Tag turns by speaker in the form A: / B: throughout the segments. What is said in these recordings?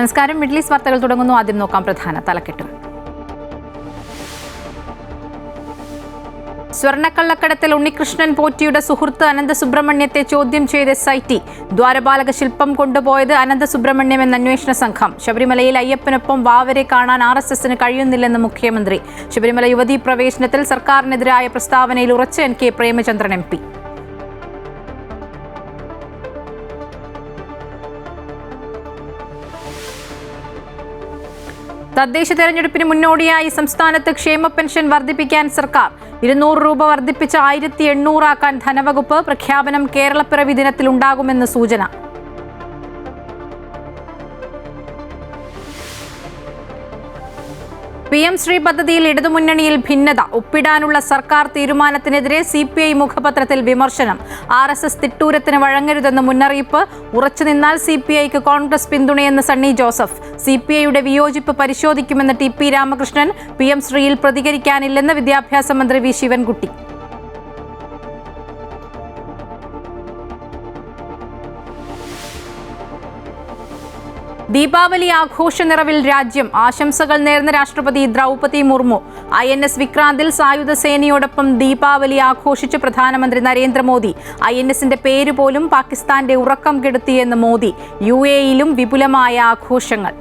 A: നമസ്കാരം. Middle east വാർത്തകൾ തുടങ്ങുന്നു. ആദ്യം നോക്കാം പ്രധാന തലക്കെട്ടുകൾ. സ്വർണ്ണക്കള്ളക്കടത്തിൽ ഉണ്ണികൃഷ്ണൻ പോറ്റിയുടെ സുഹൃത്ത് അനന്തസുബ്രഹ്മണ്യത്തെ ചോദ്യം ചെയ്ത് SIT. ദ്വാരപാലക ശില്പം കൊണ്ടുപോയത് അനന്തസുബ്രഹ്മണ്യം എന്ന അന്വേഷണ സംഘം. ശബരിമലയിൽ അയ്യപ്പനൊപ്പം വാവരെ കാണാൻ RSSന് കഴിയുന്നില്ലെന്ന് മുഖ്യമന്ത്രി. ശബരിമല യുവതീ പ്രവേശനത്തിൽ സർക്കാരിനെതിരായ പ്രസ്താവനയിൽ ഉറച്ച NK പ്രേമചന്ദ്രൻ MP. തദ്ദേശ തെരഞ്ഞെടുപ്പിന് മുന്നോടിയായി സംസ്ഥാനത്ത് ക്ഷേമ പെൻഷൻ വർദ്ധിപ്പിക്കാൻ സർക്കാർ. 200 രൂപ വർദ്ധിപ്പിച്ച് 1800 ആക്കാൻ ധനവകുപ്പ്. പ്രഖ്യാപനം കേരളപ്പിറവി ദിനത്തിൽ ഉണ്ടാകുമെന്ന് സൂചന. PM ശ്രീ പദ്ധതിയിൽ ഇടതുമുന്നണിയിൽ ഭിന്നത. ഒപ്പിടാനുള്ള സർക്കാർ തീരുമാനത്തിനെതിരെ CPI മുഖപത്രത്തിൽ വിമർശനം. RSS തിട്ടൂരത്തിന് വഴങ്ങരുതെന്ന് മുന്നറിയിപ്പ്. ഉറച്ചുനിന്നാൽ CPIക്ക് കോൺഗ്രസ് പിന്തുണയെന്ന് സണ്ണി ജോസഫ്. CPIയുടെ വിയോജിപ്പ് പരിശോധിക്കുമെന്ന് TP രാമകൃഷ്ണൻ. PM ശ്രീയിൽ പ്രതികരിക്കാനില്ലെന്ന് വിദ്യാഭ്യാസ മന്ത്രി V ശിവൻകുട്ടി. ദീപാവലി ആഘോഷ നിറവിൽ രാജ്യം. ആശംസകൾ നേർന്ന രാഷ്ട്രപതി ദ്രൗപദി മുർമു. INS വിക്രാന്തിൽ സായുധ സേനയോടൊപ്പം ദീപാവലി ആഘോഷിച്ച് പ്രധാനമന്ത്രി നരേന്ദ്രമോദി. INSന്റെ പേര് പോലും പാകിസ്ഥാന്റെ ഉറക്കം കെടുത്തിയെന്ന് മോദി. UAEയിലും വിപുലമായ ആഘോഷങ്ങൾ.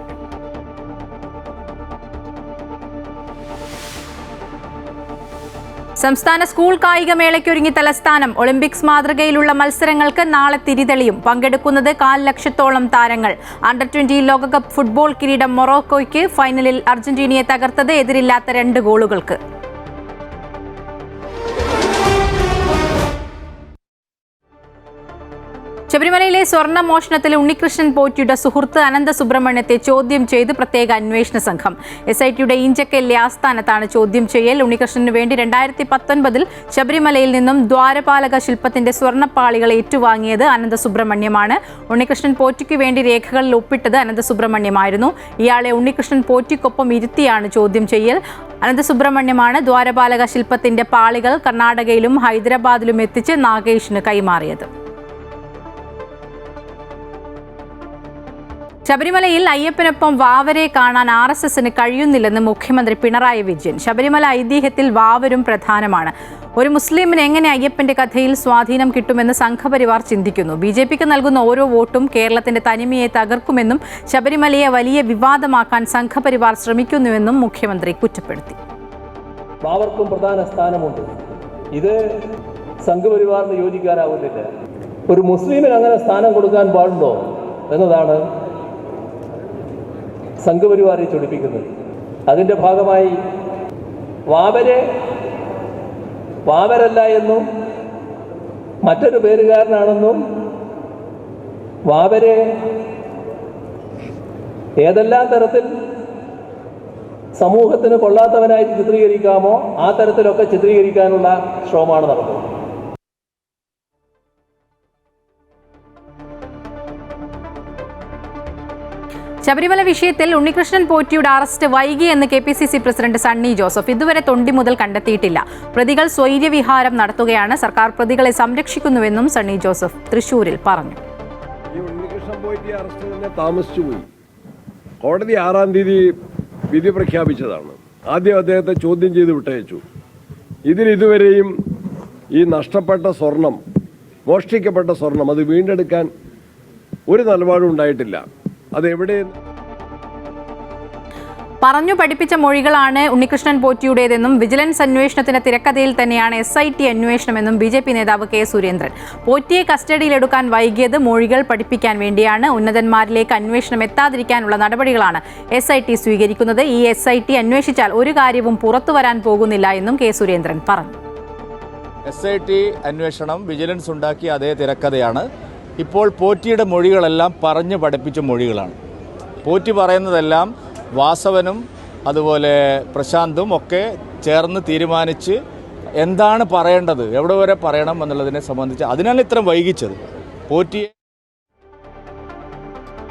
A: സംസ്ഥാന സ്കൂൾ കായികമേളയ്ക്കൊരുങ്ങി തലസ്ഥാനം. ഒളിമ്പിക്സ് മാതൃകയിലുള്ള മത്സരങ്ങൾക്ക് നാളെ തിരിതെളിയും. പങ്കെടുക്കുന്നത് 1.25 ലക്ഷത്തോളം താരങ്ങൾ. അണ്ടർ-20 ലോകകപ്പ് ഫുട്ബോൾ കിരീടം മൊറോക്കോയ്ക്ക്. ഫൈനലിൽ അർജന്റീനയെ തകർത്തത് എതിരില്ലാത്ത 2 ഗോളുകൾക്ക്. ശബരിമലയിലെ സ്വർണ്ണ മോഷണത്തിൽ ഉണ്ണികൃഷ്ണൻ പോറ്റിയുടെ സുഹൃത്ത് അനന്തസുബ്രഹ്മണ്യത്തെ ചോദ്യം ചെയ്ത് പ്രത്യേക അന്വേഷണ സംഘം. SITയുടെ ഈഞ്ചക്കലിലെ ആസ്ഥാനത്താണ് ചോദ്യം ചെയ്യൽ. ഉണ്ണികൃഷ്ണന് വേണ്ടി 2019 ശബരിമലയിൽ നിന്നും ദ്വാരപാലക ശില്പത്തിന്റെ സ്വർണ്ണപ്പാളികൾ ഏറ്റുവാങ്ങിയത് അനന്തസുബ്രഹ്മണ്യമാണ്. ഉണ്ണികൃഷ്ണൻ പോറ്റിക്ക് വേണ്ടി രേഖകളിൽ ഒപ്പിട്ടത് അനന്തസുബ്രഹ്മണ്യമായിരുന്നു. ഇയാളെ ഉണ്ണികൃഷ്ണൻ പോറ്റിക്കൊപ്പം ഇരുത്തിയാണ് ചോദ്യം ചെയ്യൽ. അനന്തസുബ്രഹ്മണ്യമാണ് ദ്വാരപാലക ശില്പത്തിന്റെ പാളികൾ കർണാടകയിലും ഹൈദരാബാദിലും എത്തിച്ച് നാഗേഷിന് കൈമാറിയത്. ശബരിമലയിൽ അയ്യപ്പനൊപ്പം വാവരെ കാണാൻ RSSന് കഴിയുന്നില്ലെന്ന് മുഖ്യമന്ത്രി പിണറായി വിജയൻ. ശബരിമല ഐതിഹ്യത്തിൽ വാവരും പ്രധാനമാണ്. ഒരു മുസ്ലിമിന് എങ്ങനെ അയ്യപ്പന്റെ കഥയിൽ സ്വാധീനം കിട്ടുമെന്ന് സംഘപരിവാർ ചിന്തിക്കുന്നു. BJPക്ക് നൽകുന്ന ഓരോ വോട്ടും കേരളത്തിന്റെ തനിമയെ തകർക്കുമെന്നും ശബരിമലയെ വലിയ വിവാദമാക്കാൻ സംഘപരിവാർ ശ്രമിക്കുന്നുവെന്നും മുഖ്യമന്ത്രി കുറ്റപ്പെടുത്തി.
B: വാവർക്കും പ്രധാന സ്ഥാനമുണ്ട്. ഇത് സംഘപരിവാറിന് യോജിക്കാനാവുന്നില്ല. ഒരു മുസ്ലിമിന് അങ്ങനെ സ്ഥാനം കൊടുക്കാൻ പാടുണ്ടോ എന്നതാണ് സംഘപരിവാരെ ചൊടിപ്പിക്കുന്നത്. അതിൻ്റെ ഭാഗമായി വാവരല്ല എന്നും മറ്റൊരു പേരുകാരനാണെന്നും വാവരെ ഏതെല്ലാം തരത്തിൽ സമൂഹത്തിന് കൊള്ളാത്തവനായിട്ട് ചിത്രീകരിക്കാമോ ആ തരത്തിലൊക്കെ ചിത്രീകരിക്കാനുള്ള ശ്രമമാണ് നടന്നത്.
A: ശബരിമല വിഷയത്തിൽ ഉണ്ണികൃഷ്ണൻ പോറ്റിയുടെ അറസ്റ്റ് വൈകിയെന്ന് KPCC പ്രസിഡന്റ് സണ്ണി ജോസഫ്. ഇതുവരെ തൊണ്ടി മുതൽ കണ്ടെത്തിയിട്ടില്ല. പ്രതികൾ സ്വൈര്യവിഹാരം നടത്തുകയാണ്. സർക്കാർ പ്രതികളെ സംരക്ഷിക്കുന്നുവെന്നും സണ്ണി ജോസഫ് തൃശൂരിൽ പറഞ്ഞു.
C: ഈ ഉണ്ണികൃഷ്ണൻ പോറ്റി അറസ്റ്റ് തന്നെ താമസിച്ചുപോയി. കോടതി 6-ാം തീയതി വിധി പ്രഖ്യാപിച്ചതാണ്. ആദ്യം അദ്ദേഹത്തെ ചോദ്യം ചെയ്ത് വിട്ടയച്ചു. ഇതുവരെയും ഈ നഷ്ടപ്പെട്ട സ്വർണം, മോഷ്ടിക്കപ്പെട്ട സ്വർണം അത് വീണ്ടെടുക്കാൻ ഒരു നിലപാടും ഉണ്ടായിട്ടില്ല. അതെവിടെ
A: പറഞ്ഞു പഠിപ്പിച്ച മൊഴികളാണ് ഉണ്ണികൃഷ്ണൻ പോറ്റിയുടേതെന്നും വിജിലൻസ് അന്വേഷണത്തിന്റെ തിരക്കഥയിൽ തന്നെയാണ് SIT അന്വേഷണമെന്നും BJP നേതാവ് K സുരേന്ദ്രൻ. പോറ്റിയെ കസ്റ്റഡിയിലെടുക്കാൻ വൈകിയത് മൊഴികൾ പഠിപ്പിക്കാൻ വേണ്ടിയാണ്. ഉന്നതന്മാരിലേക്ക് അന്വേഷണം എത്താതിരിക്കാനുള്ള നടപടികളാണ് SIT സ്വീകരിക്കുന്നത്. ഈ SIT അന്വേഷിച്ചാൽ ഒരു കാര്യവും പുറത്തു വരാൻ പോകുന്നില്ല എന്നും K സുരേന്ദ്രൻ പറഞ്ഞു.
D: SIT അന്വേഷണം വിജിലൻസ് ഉണ്ടാക്കിയ അതേ തിരക്കഥയാണ്. ഇപ്പോൾ പോറ്റിയുടെ മൊഴികളെല്ലാം പറഞ്ഞു പഠിപ്പിച്ച മൊഴികളാണ്. പോറ്റി പറയുന്നതെല്ലാം വാസവനും അതുപോലെ പ്രശാന്തും ഒക്കെ ചേർന്ന് തീരുമാനിച്ച് എന്താണ് പറയേണ്ടത്, എവിടെ വരെ പറയണം എന്നുള്ളതിനെ സംബന്ധിച്ച് അതിനാണ് ഇത്രയും വൈകിച്ചത്. പോറ്റിയെ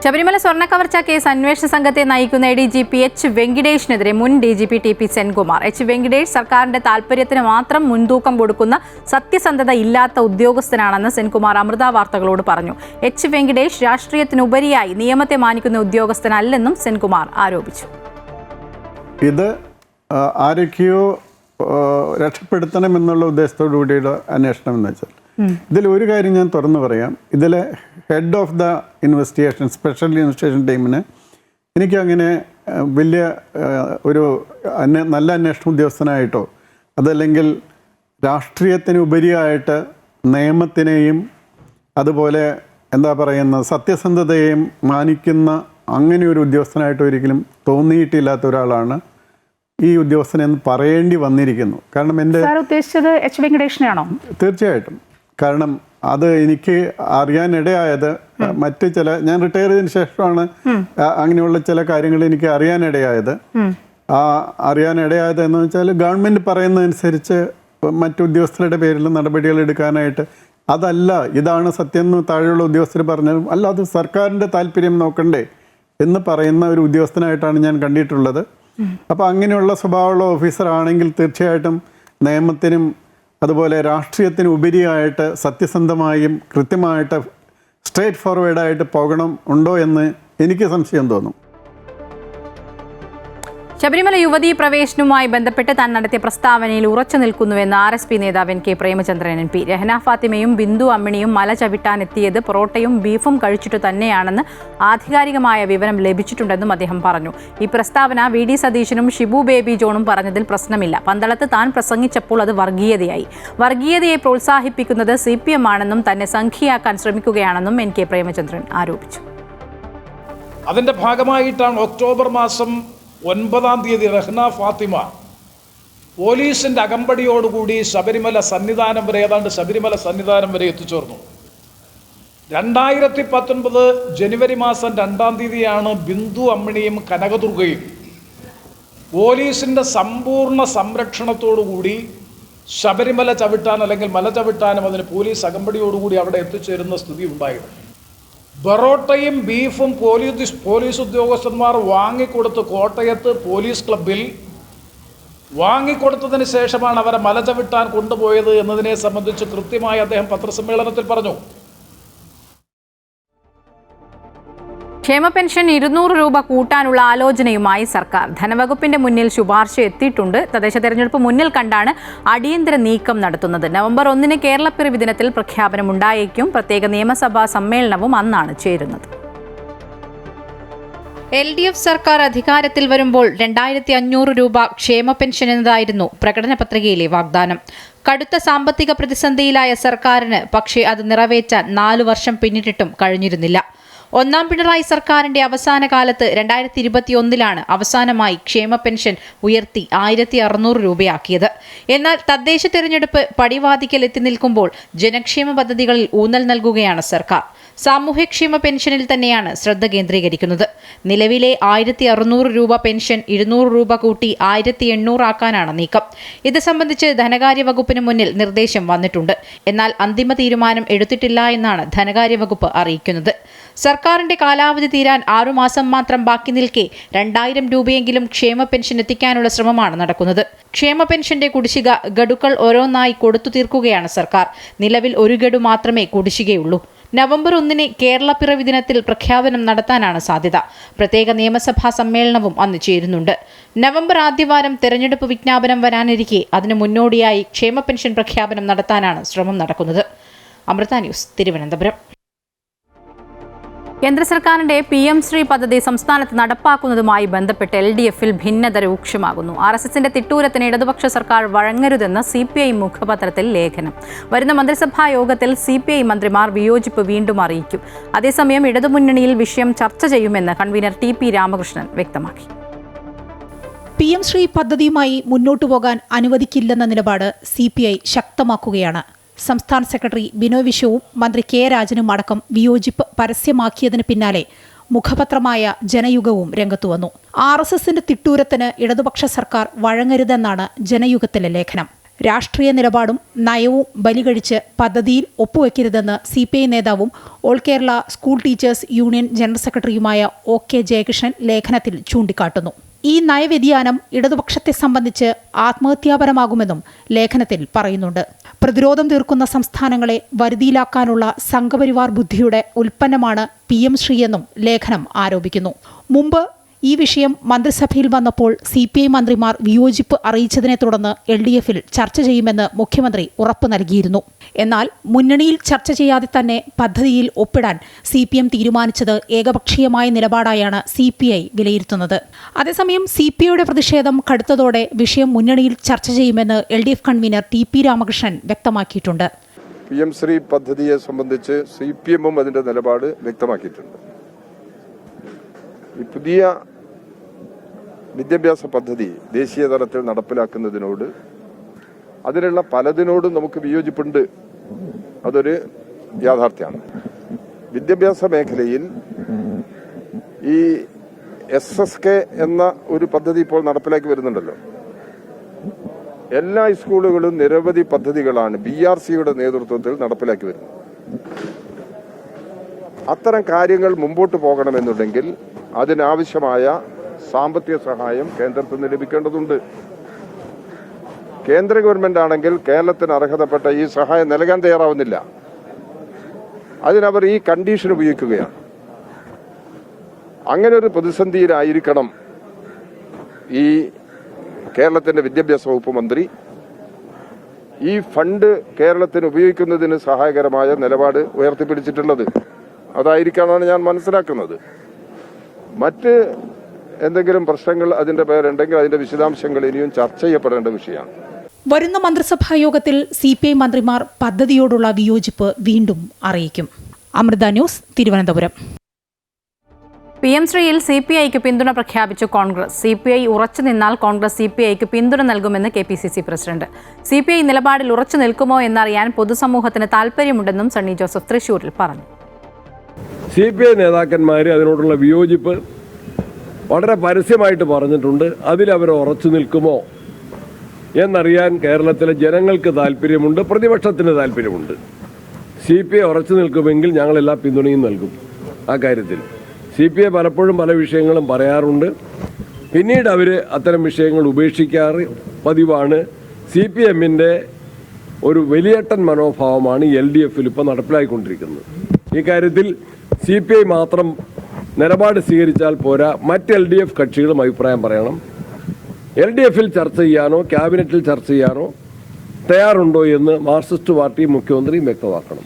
A: ശബരിമല സ്വർണ്ണക്കവർച്ച കേസ് അന്വേഷണ സംഘത്തെ നയിക്കുന്ന ADGP എച്ച് വെങ്കിടേഷിനെതിരെ മുൻ DGP TP Senkumar. H Venkitesh സർക്കാരിന്റെ താൽപര്യത്തിന് മാത്രം മുൻതൂക്കം കൊടുക്കുന്ന സത്യസന്ധത ഇല്ലാത്ത ഉദ്യോഗസ്ഥനാണെന്ന് സെൻകുമാർ അമൃത വാർത്തകളോട് പറഞ്ഞു. എച്ച് വെങ്കിടേഷ് രാഷ്ട്രീയത്തിനുപരിയായി നിയമത്തെ മാനിക്കുന്ന ഉദ്യോഗസ്ഥനല്ലെന്നും സെൻകുമാർ ആരോപിച്ചു.
E: ഇത് ആരൊക്കെയോ രക്ഷപ്പെടുത്തണമെന്നുള്ള ഉദ്ദേശത്തോടു കൂടിയുള്ള അന്വേഷണം എന്ന് വെച്ചാൽ ഇതിൽ ഒരു കാര്യം ഞാൻ തുറന്നു പറയാം. ഇതിലെ head of the investigation special investigation ടീമിന് എനിക്കങ്ങനെ വലിയ ഒരു നല്ല അന്വേഷണ ഉദ്യോഗസ്ഥനായിട്ടോ അതല്ലെങ്കിൽ രാഷ്ട്രീയത്തിന് ഉപരിയായിട്ട് നിയമത്തിനെയും അതുപോലെ എന്താ പറയുന്ന സത്യസന്ധതയെയും മാനിക്കുന്ന അങ്ങനെ ഒരു ഉദ്യോഗസ്ഥനായിട്ട് ഒരിക്കലും തോന്നിയിട്ടില്ലാത്ത ഒരാളാണ് ഈ ഉദ്യോഗസ്ഥനെന്ന് പറയേണ്ടി വന്നിരിക്കുന്നു. കാരണം എൻ്റെ
F: ഉദ്ദേശിച്ചത് എച്ച് വെങ്കടേഷിനെയാണോ?
E: തീർച്ചയായിട്ടും. കാരണം അത് എനിക്ക് അറിയാനിടയായത് മറ്റ് ഞാൻ റിട്ടയർ ചെയ്തതിന് ശേഷമാണ് അങ്ങനെയുള്ള ചില കാര്യങ്ങൾ എനിക്ക് അറിയാനിടയായത്. അറിയാനിടയായത് എന്ന് വെച്ചാൽ ഗവൺമെൻറ് പറയുന്നതനുസരിച്ച് മറ്റു ഉദ്യോഗസ്ഥരുടെ പേരിൽ നടപടികൾ എടുക്കാനായിട്ട് അതല്ല ഇതാണ് സത്യം എന്ന് താഴെയുള്ള ഉദ്യോഗസ്ഥർ പറഞ്ഞാലും അല്ല അത് സർക്കാരിൻ്റെ താല്പര്യം നോക്കണ്ടേ എന്ന് പറയുന്ന ഒരു ഉദ്യോഗസ്ഥനായിട്ടാണ് ഞാൻ കണ്ടിട്ടുള്ളത്. അപ്പോൾ അങ്ങനെയുള്ള സ്വഭാവമുള്ള ഓഫീസർ ആണെങ്കിൽ തീർച്ചയായിട്ടും നിയമത്തിനും അതുപോലെ രാഷ്ട്രീയത്തിന് ഉപരിയായിട്ട് സത്യസന്ധമായും കൃത്യമായിട്ട് സ്ട്രേറ്റ് ഫോർവേഡായിട്ട് ഉണ്ടോ എന്ന് എനിക്ക് സംശയം തോന്നും.
A: ശബരിമല യുവതീ പ്രവേശനവുമായി ബന്ധപ്പെട്ട് താൻ നടത്തിയ പ്രസ്താവനയിൽ ഉറച്ചു നിൽക്കുന്നുവെന്ന് RSP നേതാവ് NK പ്രേമചന്ദ്രൻ MP. രഹന ഫാത്തിമയും ബിന്ദു അമ്മിണിയും മല ചവിട്ടാനെത്തിയത് പൊറോട്ടയും ബീഫും കഴിച്ചിട്ടു തന്നെയാണെന്ന് ആധികാരികമായ വിവരം ലഭിച്ചിട്ടുണ്ടെന്നും അദ്ദേഹം പറഞ്ഞു. ഈ പ്രസ്താവന VD സതീശനും ഷിബു ബേബി ജോണും പറഞ്ഞതിൽ പ്രശ്നമില്ല. പന്തളത്ത് താൻ പ്രസംഗിച്ചപ്പോൾ അത് വർഗീയതയായി. വർഗീയതയെ പ്രോത്സാഹിപ്പിക്കുന്നത് CPM ആണെന്നും തന്നെ സംഖ്യയാക്കാൻ ശ്രമിക്കുകയാണെന്നും NK പ്രേമചന്ദ്രൻ ആരോപിച്ചു.
G: അതിൻ്റെ ഭാഗമായിട്ടാണ് ഒക്ടോബർ മാസം 9-ാം തീയതി റഹ്ന ഫാത്തിമ പോലീസിൻ്റെ അകമ്പടിയോടുകൂടി ശബരിമല സന്നിധാനം വരെ എത്തിച്ചേർന്നു. 2019 ജനുവരി മാസം 2-ാം തീയതിയാണ് ബിന്ദു അമ്മിണിയും കനകദുർഗയും പോലീസിൻ്റെ സമ്പൂർണ്ണ സംരക്ഷണത്തോടുകൂടി ശബരിമല ചവിട്ടാൻ അല്ലെങ്കിൽ മല ചവിട്ടാനും അതിന് പോലീസ് അകമ്പടിയോടുകൂടി അവിടെ എത്തിച്ചേരുന്ന സ്ഥിതി ഉണ്ടായത്. പൊറോട്ടയും ബീഫും പോലീസ് ഉദ്യോഗസ്ഥന്മാർ വാങ്ങിക്കൊടുത്ത് കോട്ടയത്ത് പോലീസ് ക്ലബിൽ വാങ്ങിക്കൊടുത്തതിന് ശേഷമാണ് അവരെ മല ചവിട്ടാൻ കൊണ്ടുപോയത് എന്നതിനെ സംബന്ധിച്ച് കൃത്യമായി അദ്ദേഹം പത്രസമ്മേളനത്തിൽ പറഞ്ഞു.
A: ക്ഷേമ പെൻഷൻ 200 രൂപ കൂട്ടാനുള്ള ആലോചനയുമായി സർക്കാർ. ധനവകുപ്പിന്റെ മുന്നിൽ ശുപാർശ എത്തിയിട്ടുണ്ട്. തദ്ദേശ തെരഞ്ഞെടുപ്പ് മുന്നിൽ കണ്ടാണ് അടിയന്തര നീക്കം നടത്തുന്നത്. നവംബർ 1 കേരളപ്പിറവി ദിനത്തിൽ പ്രഖ്യാപനമുണ്ടായേക്കും. പ്രത്യേക നിയമസഭാ സമ്മേളനവും അന്നാണ് ചേരുന്നത്. LDF സർക്കാർ അധികാരത്തിൽ വരുമ്പോൾ 2500 രൂപ ക്ഷേമ പെൻഷൻ എന്നതായിരുന്നു പ്രകടന പത്രികയിലെ വാഗ്ദാനം. കടുത്ത സാമ്പത്തിക പ്രതിസന്ധിയിലായ സർക്കാരിന് പക്ഷേ അത് നിറവേറ്റാൻ 4 വർഷം പിന്നിട്ടിട്ടും കഴിഞ്ഞിരുന്നില്ല. 1-ാം പിണറായി സർക്കാരിന്റെ അവസാന കാലത്ത് 2021 അവസാനമായി ക്ഷേമ പെൻഷൻ ഉയർത്തി 1600 രൂപയാക്കിയത്. എന്നാൽ തദ്ദേശ തെരഞ്ഞെടുപ്പ് പടിവാതിക്കൽ എത്തി നിൽക്കുമ്പോൾ ജനക്ഷേമ പദ്ധതികളിൽ ഊന്നൽ നൽകുകയാണ് സർക്കാർ. സാമൂഹ്യക്ഷേമ പെൻഷനിൽ തന്നെയാണ് ശ്രദ്ധ കേന്ദ്രീകരിക്കുന്നത്. നിലവിലെ 1600 രൂപ പെൻഷൻ 200 രൂപ കൂട്ടി 1800 ആക്കാനാണ് നീക്കം. ഇത് സംബന്ധിച്ച് ധനകാര്യ വകുപ്പിന് മുന്നിൽ നിർദ്ദേശം വന്നിട്ടുണ്ട്. എന്നാൽ അന്തിമ തീരുമാനം എടുത്തിട്ടില്ല എന്നാണ് ധനകാര്യ വകുപ്പ് അറിയിക്കുന്നത്. സർക്കാരിന്റെ കാലാവധി തീരാൻ 6 മാസം മാത്രം ബാക്കി നിൽക്കെ 2000 രൂപയെങ്കിലും ക്ഷേമ പെൻഷൻ എത്തിക്കാനുള്ള ശ്രമമാണ് നടക്കുന്നത്. ക്ഷേമ പെൻഷന്റെ കുടിശ്ശിക ഗഡുക്കൾ ഓരോന്നായി കൊടുത്തു തീർക്കുകയാണ് സർക്കാർ. നിലവിൽ ഒരു ഗഡു മാത്രമേ കുടിശ്ശികയുള്ളൂ. നവംബർ 1 കേരളപ്പിറവി ദിനത്തിൽ പ്രഖ്യാപനം നടത്താനാണ് സാധ്യത. പ്രത്യേക നിയമസഭാ സമ്മേളനവും അന്ന് ചേരുന്നുണ്ട്. നവംബർ ആദ്യവാരം തെരഞ്ഞെടുപ്പ് വിജ്ഞാപനം വരാനിരിക്കെ അതിന് മുന്നോടിയായി ക്ഷേമ പെൻഷൻ പ്രഖ്യാപനം നടത്താനാണ് ശ്രമം നടക്കുന്നത്. അമൃത ന്യൂസ്, തിരുവനന്തപുരം. കേന്ദ്ര സർക്കാരിന്റെ PM ശ്രീ പദ്ധതി സംസ്ഥാനത്ത് നടപ്പാക്കുന്നതുമായി ബന്ധപ്പെട്ട് LDF-ൽ ഭിന്നത രൂക്ഷമാകുന്നു. RSSന്റെ തിട്ടൂരത്തിന് ഇടതുപക്ഷ സർക്കാർ വഴങ്ങരുതെന്ന് CPI മുഖപത്രത്തിൽ ലേഖനം. വരുന്ന മന്ത്രിസഭാ യോഗത്തിൽ CPI മന്ത്രിമാർ വിയോജിപ്പ് വീണ്ടും അറിയിക്കും. അതേസമയം ഇടതുമുന്നണിയിൽ വിഷയം ചർച്ച ചെയ്യുമെന്ന് കൺവീനർ TP രാമകൃഷ്ണൻ വ്യക്തമാക്കി.
F: PM ശ്രീ പദ്ധതിയുമായി മുന്നോട്ടു പോകാൻ അനുവദിക്കില്ലെന്ന നിലപാട് CPI ശക്തമാക്കുകയാണ്. സംസ്ഥാന സെക്രട്ടറി ബിനോയ് വിശ്വവും മന്ത്രി K രാജനും അടക്കം വിയോജിപ്പ് പരസ്യമാക്കിയതിന് പിന്നാലെ മുഖപത്രമായ ജനയുഗവും രംഗത്തുവന്നു. RSSന്റെ തിട്ടൂരത്തിന് ഇടതുപക്ഷ സർക്കാർ വഴങ്ങരുതെന്നാണ് ജനയുഗത്തിലെ ലേഖനം. രാഷ്ട്രീയ നിലപാടും നയവും ബലികഴിച്ച് പദ്ധതിയിൽ ഒപ്പുവെക്കരുതെന്ന് CPI നേതാവും all Kerala school teachers union general സെക്രട്ടറിയുമായ OK ജയകൃഷ്ണൻ ലേഖനത്തിൽ ചൂണ്ടിക്കാട്ടുന്നു. ഈ നയവ്യതിയാനം ഇടതുപക്ഷത്തെ സംബന്ധിച്ച് ആത്മഹത്യാപരമാകുമെന്നും ലേഖനത്തിൽ പറയുന്നുണ്ട്. പ്രതിരോധം തീർക്കുന്ന സംസ്ഥാനങ്ങളെ വരുതിയിലാക്കാനുള്ള സംഘപരിവാർ ബുദ്ധിയുടെ ഉൽപ്പന്നമാണ് PM ശ്രീ എന്നും ലേഖനം ആരോപിക്കുന്നു. മുമ്പ് ഈ വിഷയം മന്ത്രിസഭയിൽ വന്നപ്പോൾ CPI മന്ത്രിമാർ വിയോജിപ്പ് അറിയിച്ചതിനെ തുടർന്ന് LDFൽ ചർച്ച ചെയ്യുമെന്ന് മുഖ്യമന്ത്രി ഉറപ്പ് നൽകിയിരുന്നു. എന്നാൽ മുന്നണിയിൽ ചർച്ച ചെയ്യാതെ തന്നെ പദ്ധതിയിൽ ഒപ്പിടാൻ CPM തീരുമാനിച്ചത് ഏകപക്ഷീയമായ നിലപാടായാണ് CPI വിലയിരുത്തുന്നത്. അതേസമയം CPIയുടെ പ്രതിഷേധം കടുത്തതോടെ വിഷയം മുന്നണിയിൽ ചർച്ച ചെയ്യുമെന്ന് LDF കൺവീനർ TP രാമകൃഷ്ണൻ വ്യക്തമാക്കിയിട്ടുണ്ട്.
H: PM ശ്രീ പദ്ധതിയെ സംബന്ധിച്ച് CPMഉം അതിന്റെ നിലപാട് വ്യക്തമാക്കിയിട്ടുണ്ട്. ഈ പുതിയ വിദ്യാഭ്യാസ പദ്ധതി ദേശീയ തലത്തിൽ നടപ്പിലാക്കുന്നതിനോട് അതിലുള്ള പലതിനോടും നമുക്ക് വിയോജിപ്പുണ്ട്. അതൊരു യാഥാർത്ഥ്യമാണ്. വിദ്യാഭ്യാസ മേഖലയിൽ ഈ SSK എന്ന ഒരു പദ്ധതി ഇപ്പോൾ നടപ്പിലാക്കി വരുന്നുണ്ടല്ലോ. എല്ലാ സ്കൂളുകളും നിരവധി പദ്ധതികളാണ് BRCയുടെ നേതൃത്വത്തിൽ നടപ്പിലാക്കി വരുന്നത്. അത്തരം കാര്യങ്ങൾ മുമ്പോട്ട് പോകണമെന്നുണ്ടെങ്കിൽ അതിനാവശ്യമായ സാമ്പത്തിക സഹായം കേന്ദ്രത്തിൽ നിന്ന് ലഭിക്കേണ്ടതുണ്ട്. കേന്ദ്ര ഗവൺമെന്റ് ആണെങ്കിൽ കേരളത്തിന് അർഹതപ്പെട്ട ഈ സഹായം നൽകാൻ തയ്യാറാവുന്നില്ല. അതിനവർ ഈ കണ്ടീഷൻ ഉപയോഗിക്കുകയാണ്. അങ്ങനെ ഒരു പ്രതിസന്ധിയിലായിരിക്കണം ഈ കേരളത്തിന്റെ വിദ്യാഭ്യാസ വകുപ്പ് മന്ത്രി ഈ ഫണ്ട് കേരളത്തിന് ഉപയോഗിക്കുന്നതിന് സഹായകരമായ നിലപാട് ഉയർത്തിപ്പിടിച്ചിട്ടുള്ളത്. അതായിരിക്കാനാണ് ഞാൻ മനസ്സിലാക്കുന്നത്. മറ്റ് എന്തെങ്കിലും പ്രശ്നങ്ങൾ അതിന്റെ പേരുണ്ടെങ്കിൽ അതിന്റെ വിശദാംശങ്ങൾ ഇനിയും ചർച്ച ചെയ്യപ്പെടേണ്ട വിഷയമാണ്.
F: വരുന്ന മന്ത്രിസഭാ യോഗത്തിൽ CPI മന്ത്രിമാർ പദ്ധതിയോടുള്ള വിയോജിപ്പ് വീണ്ടും അറിയിക്കും. അമൃത ന്യൂസ്, തിരുവനന്തപുരം.
A: PM ശ്രീയിൽ CPIക്ക് പിന്തുണ പ്രഖ്യാപിച്ചു കോൺഗ്രസ്. CPI ഉറച്ചു നിന്നാൽ കോൺഗ്രസ് CPIക്ക് പിന്തുണ നൽകുമെന്ന് KPCC പ്രസിഡന്റ്. CPI നിലപാടിൽ ഉറച്ചു നിൽക്കുമോ എന്നറിയാൻ പൊതുസമൂഹത്തിന് താൽപ്പര്യമുണ്ടെന്നും സണ്ണി ജോസഫ് തൃശൂരിൽ പറഞ്ഞു.
C: CPI നേതാക്കന്മാർ അതിനോടുള്ള വിയോജിപ്പ് വളരെ പരസ്യമായിട്ട് പറഞ്ഞിട്ടുണ്ട്. അതിലവർ ഉറച്ചു നിൽക്കുമോ എന്നറിയാൻ കേരളത്തിലെ ജനങ്ങൾക്ക് താല്പര്യമുണ്ട്, പ്രതിപക്ഷത്തിന് താല്പര്യമുണ്ട്. CPI ഉറച്ചു നിൽക്കുമെങ്കിൽ ഞങ്ങളെല്ലാ പിന്തുണയും നൽകും. ആ കാര്യത്തിൽ CPI പലപ്പോഴും പല വിഷയങ്ങളും പറയാറുണ്ട്. പിന്നീട് അവർ അത്തരം വിഷയങ്ങൾ ഉപേക്ഷിക്കാറ് പതിവാണ്. CPMന്റെ ഒരു വലിയേട്ടൻ മനോഭാവമാണ് LDFൽ ഇപ്പോൾ നടപ്പിലാക്കിക്കൊണ്ടിരിക്കുന്നത്. ഈ കാര്യത്തിൽ CPI മാത്രം നിലപാട് സ്വീകരിച്ചാൽ പോരാ, മറ്റ് LDF കക്ഷികളും അഭിപ്രായം പറയണം. LDFൽ ചർച്ച ചെയ്യാനോ ക്യാബിനറ്റിൽ ചർച്ച ചെയ്യാനോ തയ്യാറുണ്ടോ എന്ന് മാർക്സിസ്റ്റ് പാർട്ടി മുഖ്യമന്ത്രിയും വ്യക്തമാക്കണം.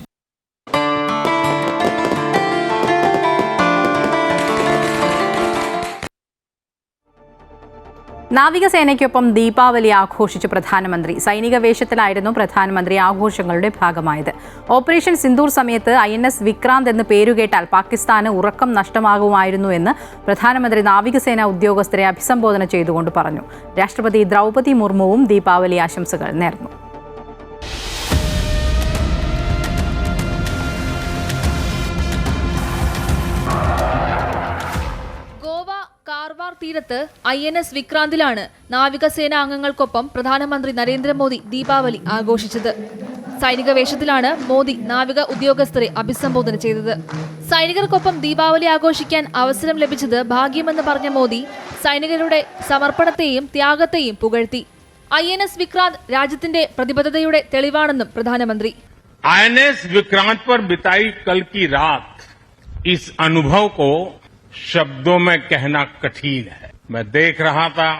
A: നാവികസേനയ്ക്കൊപ്പം ദീപാവലി ആഘോഷിച്ച് പ്രധാനമന്ത്രി. സൈനിക വേഷത്തിലായിരുന്നു പ്രധാനമന്ത്രി ആഘോഷങ്ങളുടെ ഭാഗമായത്. ഓപ്പറേഷൻ സിന്ദൂർ സമയത്ത് INS വിക്രാന്ത് എന്ന് പേരുകേട്ടാൽ പാകിസ്ഥാന് ഉറക്കം നഷ്ടമാകുമായിരുന്നു എന്ന് പ്രധാനമന്ത്രി നാവികസേന ഉദ്യോഗസ്ഥരെ അഭിസംബോധന ചെയ്തുകൊണ്ട് പറഞ്ഞു. രാഷ്ട്രപതി ദ്രൗപദി മുർമുവും ദീപാവലി ആശംസകൾ നേർന്നു.
I: കാർവാർ തീരത്ത് INS വിക്രാന്തിലാണ് നാവികസേന അംഗങ്ങൾക്കൊപ്പം പ്രധാനമന്ത്രി നരേന്ദ്രമോദി ദീപാവലി ആഘോഷിച്ചത്. സൈനിക വേഷത്തിലാണ് മോദി നാവിക ഉദ്യോഗസ്ഥരെ അഭിസംബോധന ചെയ്തത്. സൈനികർക്കൊപ്പം ദീപാവലി ആഘോഷിക്കാൻ അവസരം ലഭിച്ചത് ഭാഗ്യമെന്ന് പറഞ്ഞ മോദി സൈനികരുടെ സമർപ്പണത്തെയും ത്യാഗത്തെയും പുകഴ്ത്തി. INS വിക്രാന്ത് രാജ്യത്തിന്റെ പ്രതിബദ്ധതയുടെ തെളിവാണെന്നും പ്രധാനമന്ത്രി.
J: INS विक्रांत पर बिताई कल की रात इस अनुभव को शब्दों में कहना कठिन है. मैं देख रहा था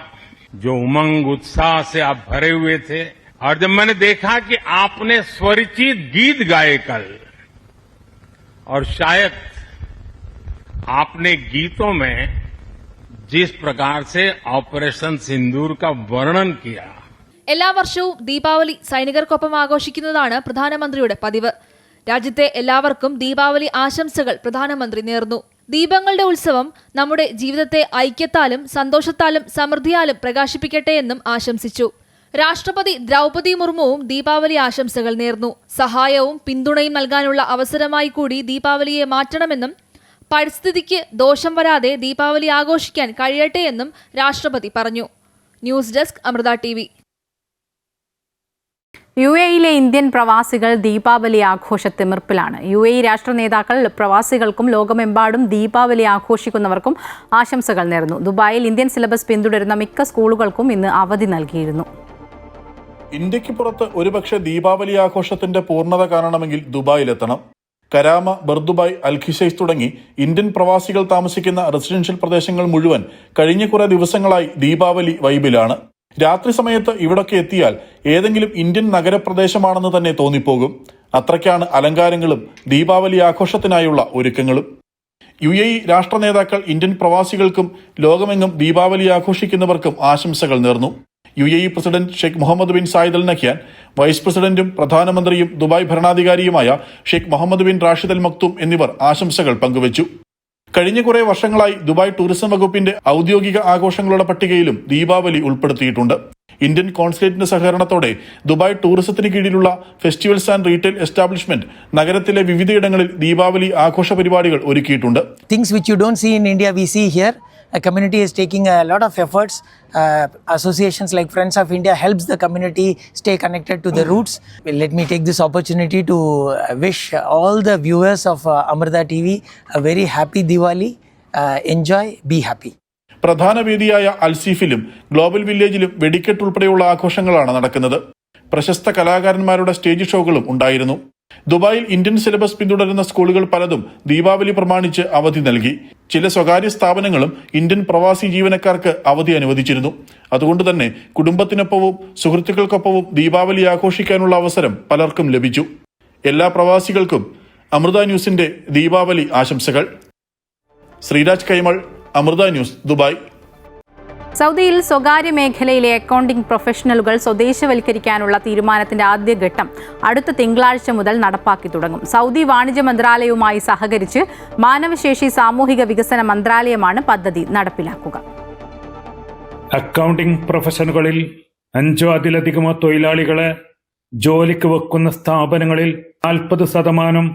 J: जो उमंग उत्साह से आप भरे हुए थे, और जब मैंने देखा कि आपने स्वरचित गीत गाए कल, और शायद आपने गीतों में जिस प्रकार से ऑपरेशन सिंदूर का वर्णन किया.
I: എല്ലാ വർഷവും ദീപാവലി സൈനികർക്കൊപ്പം ആഘോഷിക്കുന്നതാണ് പ്രധാനമന്ത്രിയുടെ പതിവ്. രാജ്യത്തെ എല്ലാവർക്കും ദീപാവലി ആശംസകൾ പ്രധാനമന്ത്രി നേർന്നു. ദീപങ്ങളുടെ ഉത്സവം നമ്മുടെ ജീവിതത്തെ ഐക്യത്താലും സന്തോഷത്താലും സമൃദ്ധിയാലും പ്രകാശിപ്പിക്കട്ടെ എന്നും ആശംസിച്ചു. രാഷ്ട്രപതി ദ്രൗപദി മുർമുവും ദീപാവലി ആശംസകൾ നേർന്നു. സഹായവും പിന്തുണയും നൽകാനുള്ള അവസരമായി കൂടി ദീപാവലിയെ മാറ്റണമെന്നും പരിസ്ഥിതിക്ക് ദോഷം വരാതെ ദീപാവലി ആഘോഷിക്കാൻ കഴിയട്ടെ എന്നും രാഷ്ട്രപതി പറഞ്ഞു. News desk, Amrita TV.
A: UAE-യിലെ ഇന്ത്യൻ പ്രവാസികൾ ദീപാവലി ആഘോഷത്തിമിർപ്പിലാണ്. UAE രാഷ്ട്ര നേതാക്കൾ പ്രവാസികൾക്കും ലോകമെമ്പാടും ദീപാവലി ആഘോഷിക്കുന്നവർക്കും ആശംസകൾ നേർന്നു. ദുബായിൽ ഇന്ത്യൻ സിലബസ് പിന്തുടരുന്ന മിക്ക സ്കൂളുകൾക്കും ഇന്ന് അവധി നൽകിയിരുന്നു.
K: ഇന്ത്യക്ക് പുറത്ത് ഒരുപക്ഷെ ദീപാവലി ആഘോഷത്തിന്റെ പൂർണ്ണത കാണണമെങ്കിൽ ദുബായിലെത്തണം. കരാമ, ബർദുബായ്, അൽഖിസൈസ് തുടങ്ങി ഇന്ത്യൻ പ്രവാസികൾ താമസിക്കുന്ന റെസിഡൻഷ്യൽ പ്രദേശങ്ങൾ മുഴുവൻ കഴിഞ്ഞ കുറെ ദിവസങ്ങളായി ദീപാവലി വൈബിലാണ്. രാത്രി സമയത്ത് ഇവിടൊക്കെ എത്തിയാൽ ഏതെങ്കിലും ഇന്ത്യൻ നഗരപ്രദേശമാണെന്ന് തന്നെ തോന്നിപ്പോകും. അത്രയ്ക്കാണ് അലങ്കാരങ്ങളും ദീപാവലി ആഘോഷത്തിനായുള്ള ഒരുക്കങ്ങളും. UAE രാഷ്ട്ര നേതാക്കൾ ഇന്ത്യൻ പ്രവാസികൾക്കും ലോകമെങ്ങും ദീപാവലി ആഘോഷിക്കുന്നവർക്കും ആശംസകൾ നേർന്നു. UAE president Sheikh Muhammad bin Zayed Al Nahyan, vice പ്രസിഡന്റും പ്രധാനമന്ത്രിയും ദുബായ് ഭരണാധികാരിയുമായ Sheikh Muhammad bin Rashid Al Maktoum എന്നിവർ ആശംസകൾ പങ്കുവച്ചു. കഴിഞ്ഞ കുറെ വർഷങ്ങളായി ദുബായ് ടൂറിസം വകുപ്പിന്റെ ഔദ്യോഗിക ആഘോഷങ്ങളുടെ പട്ടികയിലും ദീപാവലി ഉൾപ്പെടുത്തിയിട്ടുണ്ട്. ഇന്ത്യൻ കോൺസുലേറ്റിന്റെ സഹകരണത്തോടെ ദുബായ് ടൂറിസത്തിന് കീഴിലുള്ള ഫെസ്റ്റിവൽസ് ആൻഡ് റീറ്റെയിൽ എസ്റ്റാബ്ലിഷ്മെന്റ് നഗരത്തിലെ വിവിധയിടങ്ങളിൽ ദീപാവലി ആഘോഷ പരിപാടികൾ ഒരുക്കിയിട്ടുണ്ട്.
L: Things which you don't see in India, we see here. A community is taking a lot of efforts. Associations like Friends of India helps the community stay connected to the roots. Let me take this opportunity to wish all the viewers of Amrita TV a very happy Diwali. Enjoy, be happy.
K: പ്രധാന വേദിയായ അൽസീഫിലും global വില്ലേജിലും വെടിക്കെട്ട് ഉൾപ്പെടെയുള്ള ആഘോഷങ്ങളാണ് നടക്കുന്നത്. പ്രശസ്ത കലാകാരന്മാരുടെ stage ഷോകളും ഉണ്ടായിരുന്നു. ദുബായിൽ ഇന്ത്യൻ സിലബസ് പിന്തുടരുന്ന സ്കൂളുകൾ പലതും ദീപാവലി പ്രമാണിച്ച് അവധി നൽകി. ചില സ്വകാര്യ സ്ഥാപനങ്ങളും ഇന്ത്യൻ പ്രവാസി ജീവനക്കാർക്ക് അവധി അനുവദിച്ചിരുന്നു. അതുകൊണ്ട് തന്നെ കുടുംബത്തിനൊപ്പവും സുഹൃത്തുക്കൾക്കൊപ്പവും ദീപാവലി ആഘോഷിക്കാനുള്ള അവസരം പലർക്കും ലഭിച്ചു. എല്ലാ പ്രവാസികൾക്കും അമൃത ന്യൂസിന്റെ ദീപാവലി ആശംസകൾ. ശ്രീരാജ് കൈമൾ, അമൃത ന്യൂസ്, ദുബായ്.
A: സൗദിയിൽ സ്വകാര്യ മേഖലയിലെ അക്കൗണ്ടിംഗ് പ്രൊഫഷണലുകൾ സ്വദേശവൽക്കരിക്കാനുള്ള തീരുമാനത്തിന്റെ ആദ്യഘട്ടം അടുത്ത തിങ്കളാഴ്ച മുതൽ നടപ്പാക്കി തുടങ്ങും. സൗദി വാണിജ്യ മന്ത്രാലയവുമായി സഹകരിച്ച് മാനവശേഷി സാമൂഹിക വികസന മന്ത്രാലയമാണ് പദ്ധതി നടപ്പിലാക്കുക.
M: അക്കൗണ്ടിംഗ് പ്രൊഫഷനുകളിൽ 5 അതിലധികമോ തൊഴിലാളികളെ ജോലിക്ക് വെക്കുന്ന സ്ഥാപനങ്ങളിൽ 40%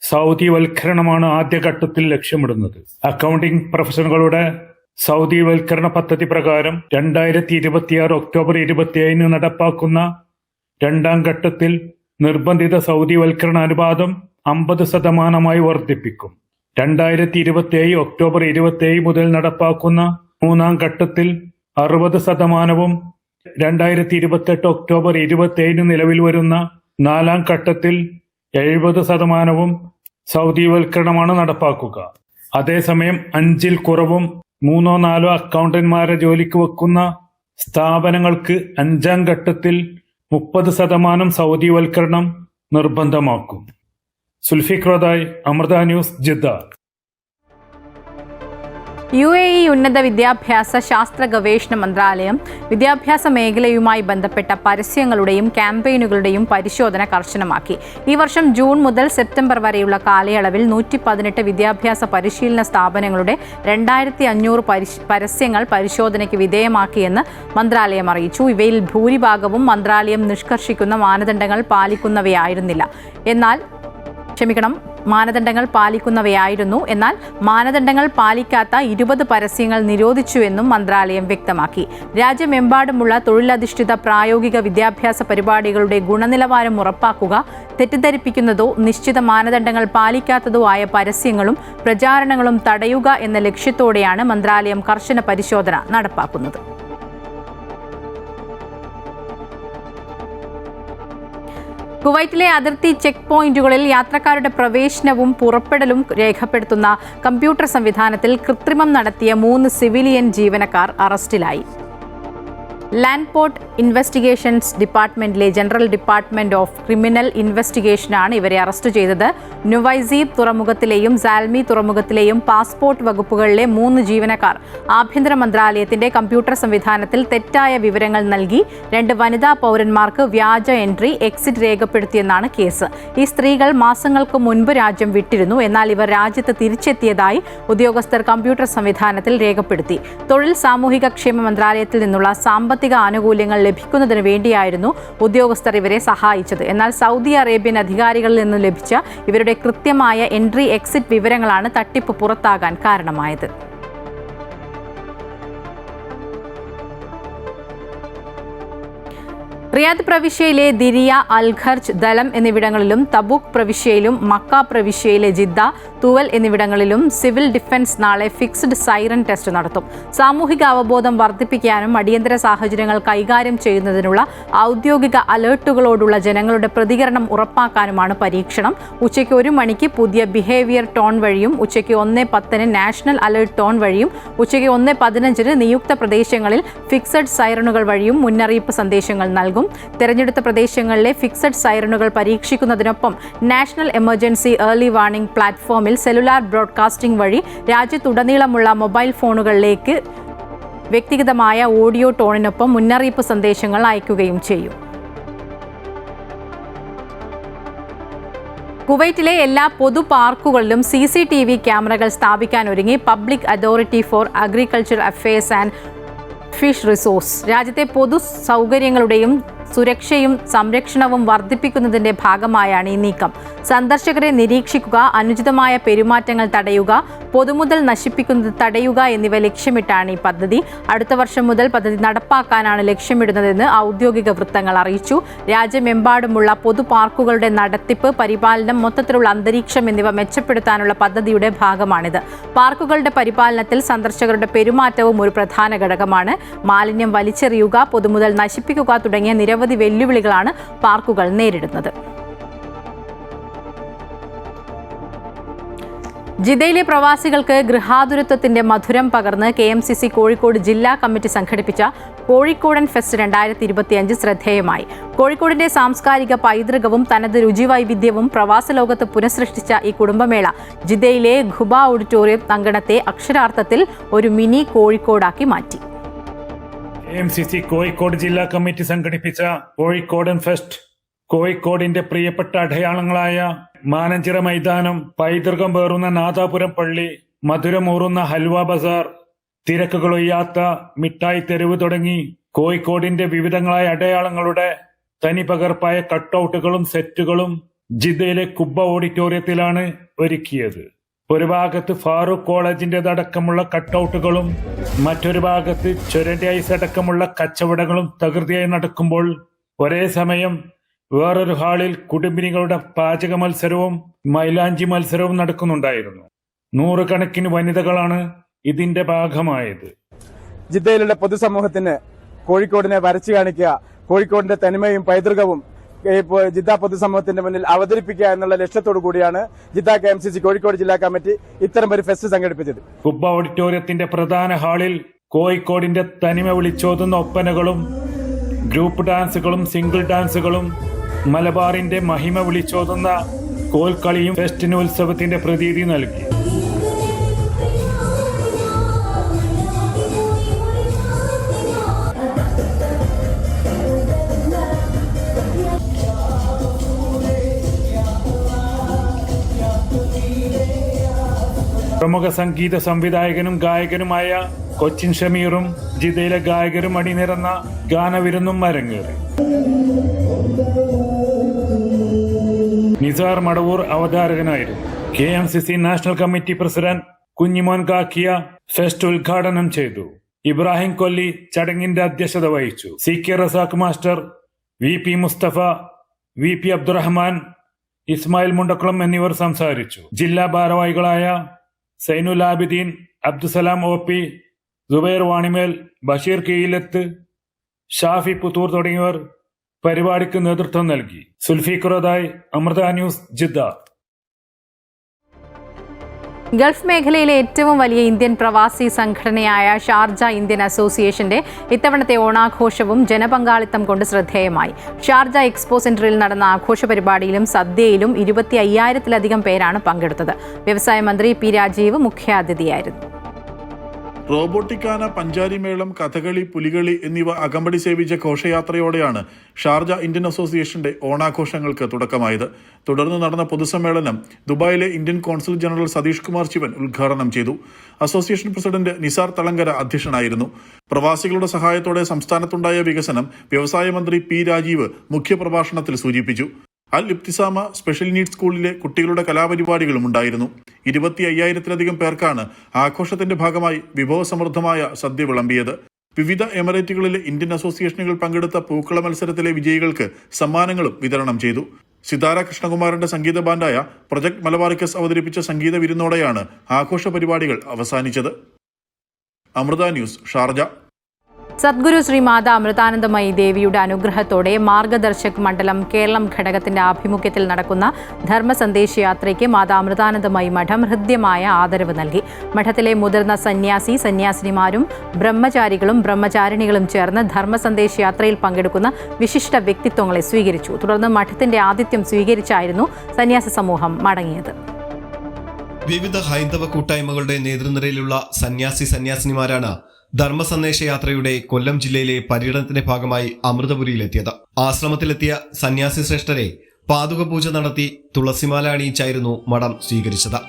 M: സൗദിവൽക്കരണമാണ് ആദ്യഘട്ടത്തിൽ ലക്ഷ്യമിടുന്നത്. അക്കൗണ്ടിംഗ് പ്രൊഫഷനുകളുടെ സൗദിവൽക്കരണ പദ്ധതി പ്രകാരം 2026 ഒക്ടോബർ 27 നടപ്പാക്കുന്ന രണ്ടാം ഘട്ടത്തിൽ നിർബന്ധിത സൗദിവൽക്കരണ അനുപാതം 50% വർദ്ധിപ്പിക്കും. 2027 ഒക്ടോബർ 27 മുതൽ നടപ്പാക്കുന്ന മൂന്നാം ഘട്ടത്തിൽ 60%, 2028 ഒക്ടോബർ 27 നിലവിൽ വരുന്ന നാലാം ഘട്ടത്തിൽ 70% സൗദിവൽക്കരണമാണ് നടപ്പാക്കുക. അതേസമയം 5-ൽ കുറവും 3-4 അക്കൗണ്ടന്മാരെ ജോലിക്ക് വെക്കുന്ന സ്ഥാപനങ്ങൾക്ക് 5-ാം ഘട്ടത്തിൽ 30% സൗദിവൽക്കരണം നിർബന്ധമാക്കും. സുൽഫിഖ്റദായ്, അമൃത ന്യൂസ്, ജിദ്ദ.
A: UAE ഉന്നത വിദ്യാഭ്യാസ ശാസ്ത്ര ഗവേഷണ മന്ത്രാലയം വിദ്യാഭ്യാസ മേഖലയുമായി ബന്ധപ്പെട്ട പരസ്യങ്ങളുടെയും ക്യാമ്പയിനുകളുടെയും പരിശോധന കർശനമാക്കി. ഈ വർഷം ജൂൺ മുതൽ സെപ്റ്റംബർ വരെയുള്ള കാലയളവിൽ 118 വിദ്യാഭ്യാസ പരിശീലന സ്ഥാപനങ്ങളുടെ 2500 പരസ്യങ്ങൾ പരിശോധനയ്ക്ക് വിധേയമാക്കിയെന്ന് മന്ത്രാലയം അറിയിച്ചു. ഇവയിൽ ഭൂരിഭാഗവും മന്ത്രാലയം നിഷ്കർഷിക്കുന്ന മാനദണ്ഡങ്ങൾ പാലിക്കുന്നവയായിരുന്നു. എന്നാൽ മാനദണ്ഡങ്ങൾ പാലിക്കാത്ത 20 പരസ്യങ്ങൾ നിരോധിച്ചുവെന്നും മന്ത്രാലയം വ്യക്തമാക്കി. രാജ്യമെമ്പാടുമുള്ള തൊഴിലധിഷ്ഠിത പ്രായോഗിക വിദ്യാഭ്യാസ പരിപാടികളുടെ ഗുണനിലവാരം ഉറപ്പാക്കുക, തെറ്റിദ്ധരിപ്പിക്കുന്നതോ നിശ്ചിത മാനദണ്ഡങ്ങൾ പാലിക്കാത്തതോ ആയ പരസ്യങ്ങളും പ്രചാരണങ്ങളും തടയുക എന്ന ലക്ഷ്യത്തോടെയാണ് മന്ത്രാലയം കർശന പരിശോധന നടപ്പാക്കുന്നത്. കുവൈറ്റിലെ അതിർത്തി ചെക്ക് പോയിന്റുകളിൽ യാത്രക്കാരുടെ പ്രവേശനവും പുറപ്പെടലും രേഖപ്പെടുത്തുന്ന കമ്പ്യൂട്ടർ സംവിധാനത്തിൽ കൃത്രിമം നടത്തിയ 3 സിവിലിയൻ ജീവനക്കാർ അറസ്റ്റിലായി. ലാൻഡ് പോർട്ട് ഇൻവെസ്റ്റിഗേഷൻസ് ഡിപ്പാർട്ട്മെന്റിലെ ജനറൽ ഡിപ്പാർട്ട്മെന്റ് ഓഫ് ക്രിമിനൽ ഇൻവെസ്റ്റിഗേഷനാണ് ഇവരെ അറസ്റ്റ് ചെയ്തത്. നുവൈസീബ് തുറമുഖത്തിലെയും സാൽമി തുറമുഖത്തിലെയും പാസ്പോർട്ട് വകുപ്പുകളിലെ 3 ജീവനക്കാർ ആഭ്യന്തര മന്ത്രാലയത്തിന്റെ കമ്പ്യൂട്ടർ സംവിധാനത്തിൽ തെറ്റായ വിവരങ്ങൾ നൽകി 2 വനിതാ പൗരന്മാർക്ക് വ്യാജ എൻട്രി, എക്സിറ്റ് രേഖപ്പെടുത്തിയെന്നാണ് കേസ്. ഈ സ്ത്രീകൾ മാസങ്ങൾക്ക് മുൻപ് രാജ്യം വിട്ടിരുന്നു. എന്നാൽ ഇവർ രാജ്യത്ത് തിരിച്ചെത്തിയതായി ഉദ്യോഗസ്ഥർ കമ്പ്യൂട്ടർ സംവിധാനത്തിൽ രേഖപ്പെടുത്തി. തൊഴിൽ സാമൂഹിക ക്ഷേമ മന്ത്രാലയത്തിൽ നിന്നുള്ള സാമ്പത്തിക ആനുകൂല്യങ്ങൾ ലഭിക്കുന്നതിന് വേണ്ടിയായിരുന്നു ഉദ്യോഗസ്ഥർ ഇവരെ സഹായിച്ചത്. എന്നാൽ സൗദി അറേബ്യൻ അധികാരികളിൽ നിന്നും ലഭിച്ച ഇവരുടെ കൃത്യമായ എൻട്രി, എക്സിറ്റ് വിവരങ്ങളാണ് തട്ടിപ്പ് പുറത്താകാൻ കാരണമായത്. റിയാദ് പ്രവിശ്യയിലെ ദിരിയ, അൽഖർജ്, ദലം എന്നിവിടങ്ങളിലും തബൂക്ക് പ്രവിശ്യയിലും മക്ക പ്രവിശ്യയിലെ ജിദ്ദ, തുവൽ എന്നിവിടങ്ങളിലും സിവിൽ ഡിഫൻസ് നാളെ ഫിക്സ്ഡ് സൈറൻ ടെസ്റ്റ് നടത്തും. സാമൂഹിക അവബോധം വർദ്ധിപ്പിക്കാനും അടിയന്തര സാഹചര്യങ്ങൾ കൈകാര്യം ചെയ്യുന്നതിനുള്ള ഔദ്യോഗിക അലേർട്ടുകളോടുള്ള ജനങ്ങളുടെ പ്രതികരണം ഉറപ്പാക്കാനുമാണ് പരീക്ഷണം. ഉച്ചയ്ക്ക് 1 മണിക്ക് പുതിയ ബിഹേവിയർ ടോൺ വഴിയും ഉച്ചയ്ക്ക് 1:10 നാഷണൽ അലേർട്ട് ടോൺ വഴിയും ഉച്ചയ്ക്ക് 1:15 നിയുക്ത പ്രദേശങ്ങളിൽ ഫിക്സഡ് സൈറണുകൾ വഴിയും മുന്നറിയിപ്പ് സന്ദേശങ്ങൾ നൽകും. തെരഞ്ഞെടുത്ത പ്രദേശങ്ങളിലെ ഫിക്സഡ് സൈറണുകൾ പരീക്ഷിക്കുന്നതിനൊപ്പം നാഷണൽ എമർജൻസി ഏർലി വാർണിംഗ് പ്ലാറ്റ്ഫോമിൽ സെല്ലുലാർ ബ്രോഡ്കാസ്റ്റിംഗ് വഴി രാജ്യത്തുടനീളമുള്ള മൊബൈൽ ഫോണുകളിലേക്ക് വ്യക്തിഗതമായ ഓഡിയോ ടോണിനൊപ്പം മുന്നറിയിപ്പ് സന്ദേശങ്ങൾ അയക്കുകയും ചെയ്യും. കുവൈറ്റിലെ എല്ലാ പൊതു പാർക്കുകളിലും CCTV ക്യാമറകൾ സ്ഥാപിക്കാനൊരുങ്ങി public authority for agriculture affairs and fish resource. രാജ്യത്തെ പൊതു സൗകര്യങ്ങളുടെയും സുരക്ഷയും സംരക്ഷണവും വർദ്ധിപ്പിക്കുന്നതിന്റെ ഭാഗമായാണ് ഈ നീക്കം. സന്ദർശകരെ നിരീക്ഷിക്കുക, അനുചിതമായ പെരുമാറ്റങ്ങൾ തടയുക, പൊതുമുതൽ നശിപ്പിക്കുന്നത് തടയുക എന്നിവ ലക്ഷ്യമിട്ടാണ് ഈ പദ്ധതി. അടുത്ത വർഷം മുതൽ പദ്ധതി നടപ്പാക്കാനാണ് ലക്ഷ്യമിടുന്നതെന്ന് ഔദ്യോഗിക വൃത്തങ്ങൾ അറിയിച്ചു. രാജ്യമെമ്പാടുമുള്ള പൊതു പാർക്കുകളുടെ നടത്തിപ്പ്, പരിപാലനം, മൊത്തത്തിലുള്ള അന്തരീക്ഷം എന്നിവ മെച്ചപ്പെടുത്താനുള്ള പദ്ധതിയുടെ ഭാഗമാണിത്. പാർക്കുകളുടെ പരിപാലനത്തിൽ സന്ദർശകരുടെ പെരുമാറ്റവും ഒരു പ്രധാന ഘടകമാണ്. മാലിന്യം വലിച്ചെറിയുക, പൊതുമുതൽ നശിപ്പിക്കുക തുടങ്ങിയ നിരവധി വെല്ലുവിളികളാണ് പാർക്കുകൾ നേരിടുന്നത്. ജിദ്ദയിലെ പ്രവാസികൾക്ക് ഗൃഹാതുരത്വത്തിന്റെ മധുരം പകർന്ന് KMCC കോഴിക്കോട് ജില്ലാ കമ്മിറ്റി സംഘടിപ്പിച്ച കോഴിക്കോടൻ ഫെസ്റ്റ് 2025 ശ്രദ്ധേയമായി. കോഴിക്കോടിന്റെ സാംസ്കാരിക പൈതൃകവും തനത് രുചിവൈവിധ്യവും പ്രവാസ ലോകത്ത് പുനഃസൃഷ്ടിച്ച ഈ കുടുംബമേള ജിദ്ദയിലെ ഖുബ ഓഡിറ്റോറിയം അങ്കണത്തെ അക്ഷരാർത്ഥത്തിൽ ഒരു മിനി കോഴിക്കോടാക്കി മാറ്റി.
M: KMCC കോഴിക്കോട് ജില്ലാ കമ്മിറ്റി സംഘടിപ്പിച്ച കോഴിക്കോടൻ ഫെസ്റ്റ് കോഴിക്കോടിന്റെ പ്രിയപ്പെട്ട അടയാളങ്ങളായ മാനഞ്ചിറ മൈതാനം, പൈതൃകം പേറുന്ന നാദാപുരം പള്ളി, മധുരമൂറുന്ന ഹൽവ ബസാർ, തിരക്കുകളൊയ്യാത്ത മിഠായി തെരുവ് തുടങ്ങി കോഴിക്കോടിന്റെ വിവിധങ്ങളായ അടയാളങ്ങളുടെ തനിപകർപ്പായ കട്ടൌട്ടുകളും സെറ്റുകളും ജിദ്ദയിലെ കുബ്ബ ഓഡിറ്റോറിയത്തിലാണ് ഒരുക്കിയത്. ഒരു ഭാഗത്ത് ഫാറൂഖ് കോളേജിന്റേതടക്കമുള്ള കട്ടൌട്ടുകളും മറ്റൊരു ഭാഗത്ത് ചുരന്റെ ഐസ് അടക്കമുള്ള കച്ചവടങ്ങളും തകൃതിയായി നടക്കുമ്പോൾ ഒരേ സമയം വേറൊരു ഹാളിൽ കുടുംബിനികളുടെ പാചക മത്സരവും മൈലാഞ്ചി മത്സരവും നടക്കുന്നുണ്ടായിരുന്നു. 100 കണക്കിന് വനിതകളാണ് ഇതിന്റെ ഭാഗമായത്.
N: ജിദ്ദയിലുള്ള പൊതുസമൂഹത്തിന് കോഴിക്കോടിനെ വരച്ചു കാണിക്കുക, കോഴിക്കോടിന്റെ തനിമയും പൈതൃകവും ജിദ്ദ പൊതുസമൂഹത്തിന്റെ മുന്നിൽ അവതരിപ്പിക്കുക എന്നുള്ള ലക്ഷ്യത്തോടു കൂടിയാണ് ജിദ്ദ KMCC കോഴിക്കോട് ജില്ലാ കമ്മിറ്റി ഇത്തരം ഒരു ഫെസ്റ്റ് സംഘടിപ്പിച്ചത്.
M: കുബ്ബ ഓഡിറ്റോറിയത്തിന്റെ പ്രധാന ഹാളിൽ കോഴിക്കോടിന്റെ തനിമ വിളിച്ചോതുന്ന ഒപ്പനകളും ഗ്രൂപ്പ് ഡാൻസുകളും സിംഗിൾ ഡാൻസുകളും മലബാറിന്റെ മഹിമ വിളിച്ചോതുന്ന കോൽക്കളിയും ഫെസ്റ്റിന് ഉത്സവത്തിന്റെ പ്രതീതി നൽകി. പ്രമുഖ സംഗീത സംവിധായകനും ഗായകനുമായ കൊച്ചിൻ ഷമീറും ജിദ്ദയിലെ ഗായകരും അണിനിരന്ന ഗാനവിരുന്നും അരങ്ങേറി. നിസാർ മടവൂർ അവതാരകനായിരുന്നു. KMCC national committee president Kunhimon Kakkiya fest ഉദ്ഘാടനം ചെയ്തു. ഇബ്രാഹിം കൊല്ലി ചടങ്ങിന്റെ അധ്യക്ഷത വഹിച്ചു. CK Razak master, VP Mustafa, VP Abdurahman, Ismail Mundakkulam എന്നിവർ സംസാരിച്ചു. ജില്ലാ ഭാരവാഹികളായ സൈനുൽ ആബിദീൻ, അബ്ദുസലാം OP, സുബൈർ വാണിമേൽ, ബഷീർ കീലത്ത്, ഷാഫി പുത്തൂർ തുടങ്ങിയവർ പരിപാടിക്ക് നേതൃത്വം നൽകി. സുൽഫീഖുറദായ്, അമൃത ന്യൂസ്, ജിദ്ദ.
A: ഗൾഫ് മേഖലയിലെ ഏറ്റവും വലിയ ഇന്ത്യൻ പ്രവാസി സംഘടനയായ ഷാർജ ഇന്ത്യൻ അസോസിയേഷന്റെ ഇത്തവണത്തെ ഓണാഘോഷവും ജനപങ്കാളിത്തം കൊണ്ട് ശ്രദ്ധേയമായി. ഷാർജ എക്സ്പോ സെന്ററിൽ നടന്ന ആഘോഷ പരിപാടിയിലും സദ്യയിലും 25,000-ലധികം പേരാണ് പങ്കെടുത്തത്. വ്യവസായ മന്ത്രി P രാജീവ് മുഖ്യാതിഥിയായിരുന്നു.
K: റോബോട്ടിക്കാന, പഞ്ചാരി മേളം, കഥകളി, പുലികളി എന്നിവ അകമ്പടി സേവിച്ച ഘോഷയാത്രയോടെയാണ് ഷാർജ ഇന്ത്യൻ അസോസിയേഷന്റെ ഓണാഘോഷങ്ങൾക്ക് തുടക്കമായത്. തുടർന്ന് നടന്ന പൊതുസമ്മേളനം ദുബായിലെ Indian consul general Satish Kumar Sivan ഉദ്ഘാടനം ചെയ്തു. അസോസിയേഷൻ പ്രസിഡന്റ് നിസാർ തളങ്കര അധ്യക്ഷനായിരുന്നു. പ്രവാസികളുടെ സഹായത്തോടെ സംസ്ഥാനത്തുണ്ടായ വികസനം വ്യവസായ മന്ത്രി P രാജീവ് മുഖ്യപ്രഭാഷണത്തിൽ സൂചിപ്പിച്ചു. അൽ ഇബ്തിസാമ സ്പെഷ്യൽ നീഡ്സ് സ്കൂളിലെ കുട്ടികളുടെ കലാപരിപാടികളും ഉണ്ടായിരുന്നു. 25,000-ലധികം പേർക്കാണ് ആഘോഷത്തിന്റെ ഭാഗമായി വിഭവസമൃദ്ധമായ സദ്യ വിളമ്പിയത്. വിവിധ എമിറേറ്റുകളിലെ ഇന്ത്യൻ അസോസിയേഷനുകൾ പങ്കെടുത്ത പൂക്കള മത്സരത്തിലെ വിജയികൾക്ക് സമ്മാനങ്ങളും വിതരണം ചെയ്തു. സിതാര കൃഷ്ണകുമാറിന്റെ സംഗീത ബാൻഡായ പ്രൊജക്ട് മലബാറിക്കസ് അവതരിപ്പിച്ച സംഗീത വിരുന്നോടെയാണ് ആഘോഷ പരിപാടികൾ അവസാനിച്ചത്. Amrita news, Sharjah.
A: സദ്ഗുരു ശ്രീ മാതാ അമൃതാനന്ദമയി ദേവിയുടെ അനുഗ്രഹത്തോടെ മാർഗദർശക് മണ്ഡലം കേരളം ഘടകത്തിന്റെ ആഭിമുഖ്യത്തിൽ നടക്കുന്ന ധർമ്മസന്ദേശയാത്രയ്ക്ക് മാതാ അമൃതാനന്ദമയി മഠം ഹൃദ്യമായ ആദരവ് നൽകി. മഠത്തിലെ മുതിർന്ന സന്യാസിനിമാരും ബ്രഹ്മചാരികളും ബ്രഹ്മചാരിണികളും ചേർന്ന് ധർമ്മസന്ദേശയാത്രയിൽ പങ്കെടുക്കുന്ന വിശിഷ്ട വ്യക്തിത്വങ്ങളെ സ്വീകരിച്ചു. തുടർന്ന് മഠത്തിന്റെ ആതിഥ്യം സ്വീകരിച്ചായിരുന്നു സന്യാസ സമൂഹം മടങ്ങിയത്.
O: വിവിധ ഹൈന്ദവ കൂട്ടായ്മകളുടെ നേതൃനിരയിലുള്ള സന്യാസിനിമാരാണ് ധർമ്മസന്ദേശയാത്രയുടെ കൊല്ലം ജില്ലയിലെ പര്യടനത്തിന്റെ ഭാഗമായി അമൃതപുരിയിലെത്തിയത്. ആശ്രമത്തിലെത്തിയ സന്യാസി ശ്രേഷ്ഠരെ പാതുക പൂജ നടത്തി തുളസിമാല അണിയിച്ചായിരുന്നു മഠം സ്വീകരിച്ചത്.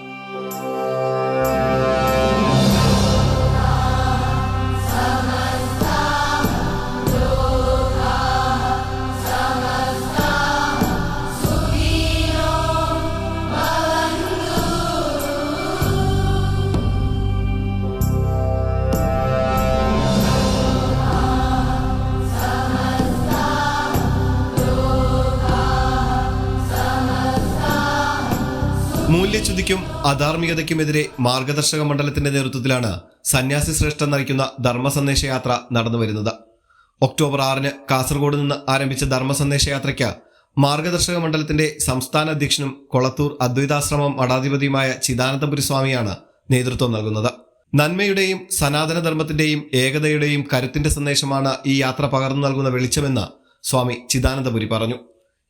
O: മൂല്യച്യുതിക്കും അധാർമികതയ്ക്കുമെതിരെ മാർഗദർശക മണ്ഡലത്തിന്റെ നേതൃത്വത്തിലാണ് സന്യാസി ശ്രേഷ്ഠൻ നയിക്കുന്ന ധർമ്മസന്ദേശയാത്ര നടന്നുവരുന്നത്. ഒക്ടോബർ 6 കാസർഗോഡ് നിന്ന് ആരംഭിച്ച ധർമ്മസന്ദേശയാത്രയ്ക്ക് മാർഗദർശക മണ്ഡലത്തിന്റെ സംസ്ഥാന അധ്യക്ഷനും കൊളത്തൂർ അദ്വൈതാശ്രമം മഠാധിപതിയുമായ ചിദാനന്ദപുരി സ്വാമിയാണ് നേതൃത്വം നൽകുന്നത്. നന്മയുടെയും സനാതനധർമ്മത്തിന്റെയും ഏകതയുടെയും കരുത്തിന്റെ സന്ദേശമാണ് ഈ യാത്ര പകർന്നു നൽകുന്ന വെളിച്ചമെന്ന് സ്വാമി ചിദാനന്ദപുരി പറഞ്ഞു.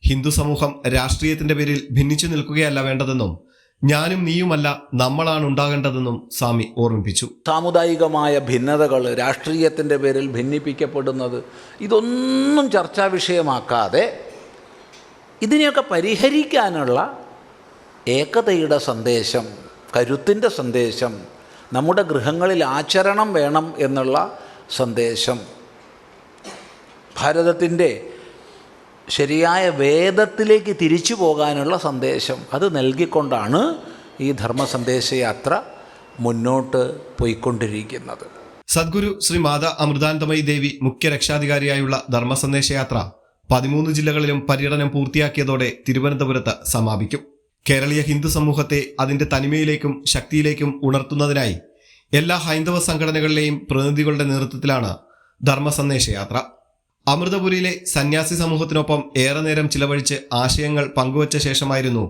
O: ഹിന്ദു സമൂഹം രാഷ്ട്രീയത്തിന്റെ പേരിൽ ഭിന്നിച്ചു നിൽക്കുകയല്ല വേണ്ടതെന്നും ഞാനും നീയുമല്ല നമ്മളാണ് ഉണ്ടാകേണ്ടതെന്നും സ്വാമി ഓർമ്മിപ്പിച്ചു.
P: സാമുദായികമായ ഭിന്നതകൾ, രാഷ്ട്രീയത്തിൻ്റെ പേരിൽ ഭിന്നിപ്പിക്കപ്പെടുന്നത്, ഇതൊന്നും ചർച്ചാ വിഷയമാക്കാതെ ഇതിനെയൊക്കെ പരിഹരിക്കാനുള്ള ഏകതയുടെ സന്ദേശം, കരുത്തിൻ്റെ സന്ദേശം, നമ്മുടെ ഗൃഹങ്ങളിൽ ആചരണം വേണം എന്നുള്ള സന്ദേശം, ഭാരതത്തിൻ്റെ ശരിയായ വേദത്തിലേക്ക് തിരിച്ചു പോകാനുള്ള സന്ദേശം, അത് നൽകിക്കൊണ്ടാണ് ഈ ധർമ്മസന്ദേശയാത്ര മുന്നോട്ട് പോയിക്കൊണ്ടിരിക്കുന്നത്.
O: സദ്ഗുരു ശ്രീ മാതാ അമൃതാനന്ദമയി ദേവി മുഖ്യ രക്ഷാധികാരിയായുള്ള ധർമ്മസന്ദേശയാത്ര 13 ജില്ലകളിലും പര്യടനം പൂർത്തിയാക്കിയതോടെ തിരുവനന്തപുരത്ത് സമാപിക്കും. കേരളീയ ഹിന്ദു സമൂഹത്തെ അതിന്റെ തനിമയിലേക്കും ശക്തിയിലേക്കും ഉണർത്തുന്നതിനായി എല്ലാ ഹൈന്ദവ സംഘടനകളിലെയും പ്രതിനിധികളുടെ നേതൃത്വത്തിലാണ് ധർമ്മസന്ദേശയാത്ര. അമൃതപുരിയിലെ സന്യാസി സമൂഹത്തിനൊപ്പം ഏറെ നേരം ചിലവഴിച്ച് ആശയങ്ങൾ പങ്കുവച്ച ശേഷമായിരുന്നു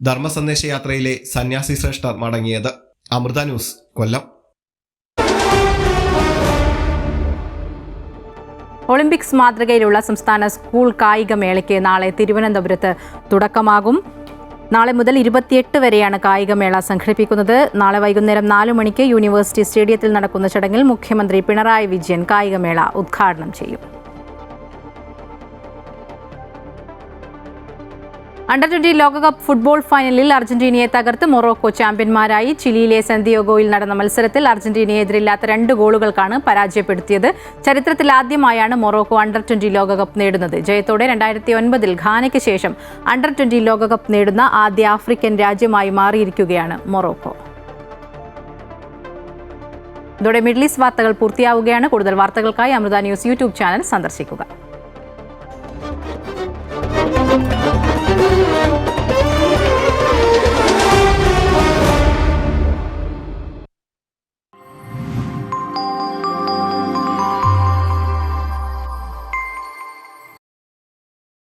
O: ധർമ്മസന്ദേശയാത്രയിലെ സന്യാസി ശ്രേഷ്ഠർ മടങ്ങിയത്. അമൃത ന്യൂസ്, കൊല്ലം.
A: ഒളിമ്പിക്സ് മാതൃകയിലുള്ള സംസ്ഥാന സ്കൂൾ കായികമേളയ്ക്ക് നാളെ തിരുവനന്തപുരത്ത് തുടക്കമാകും. നാളെ മുതൽ 28 വരെയാണ് കായികമേള സംഘടിപ്പിക്കുന്നത്. നാളെ വൈകുന്നേരം 4 മണിക്ക് യൂണിവേഴ്സിറ്റി സ്റ്റേഡിയത്തിൽ നടക്കുന്ന ചടങ്ങിൽ മുഖ്യമന്ത്രി പിണറായി വിജയൻ കായികമേള ഉദ്ഘാടനം ചെയ്യും. അണ്ടർ-20 ലോകകപ്പ് ഫുട്ബോൾ ഫൈനലിൽ അർജന്റീനയെ തകർത്ത് മൊറോക്കോ ചാമ്പ്യന്മാരായി. ചിലിയിലെ സാന്റിയാഗോയിൽ നടന്ന മത്സരത്തിൽ അർജന്റീനയെ എതിരില്ലാത്ത 2 ഗോളുകൾക്കാണ് പരാജയപ്പെടുത്തിയത്. ചരിത്രത്തിൽ ആദ്യമായാണ് മൊറോക്കോ അണ്ടർ-20 ലോകകപ്പ് നേടുന്നത്. ജയത്തോടെ 2009 ഘാനയ്ക്ക് ശേഷം അണ്ടർ-20 ലോകകപ്പ് നേടുന്ന ആദ്യ ആഫ്രിക്കൻ രാജ്യമായി മാറിയിരിക്കുകയാണ് മൊറോക്കോ. ഇതോടെ മിഡിൽ ഈസ്റ്റ് വാർത്തകൾ പൂർത്തിയാവുകയാണ്. കൂടുതൽ വാർത്തകൾക്കായി അമൃത ന്യൂസ് യൂട്യൂബ് ചാനൽ സന്ദർശിക്കുക.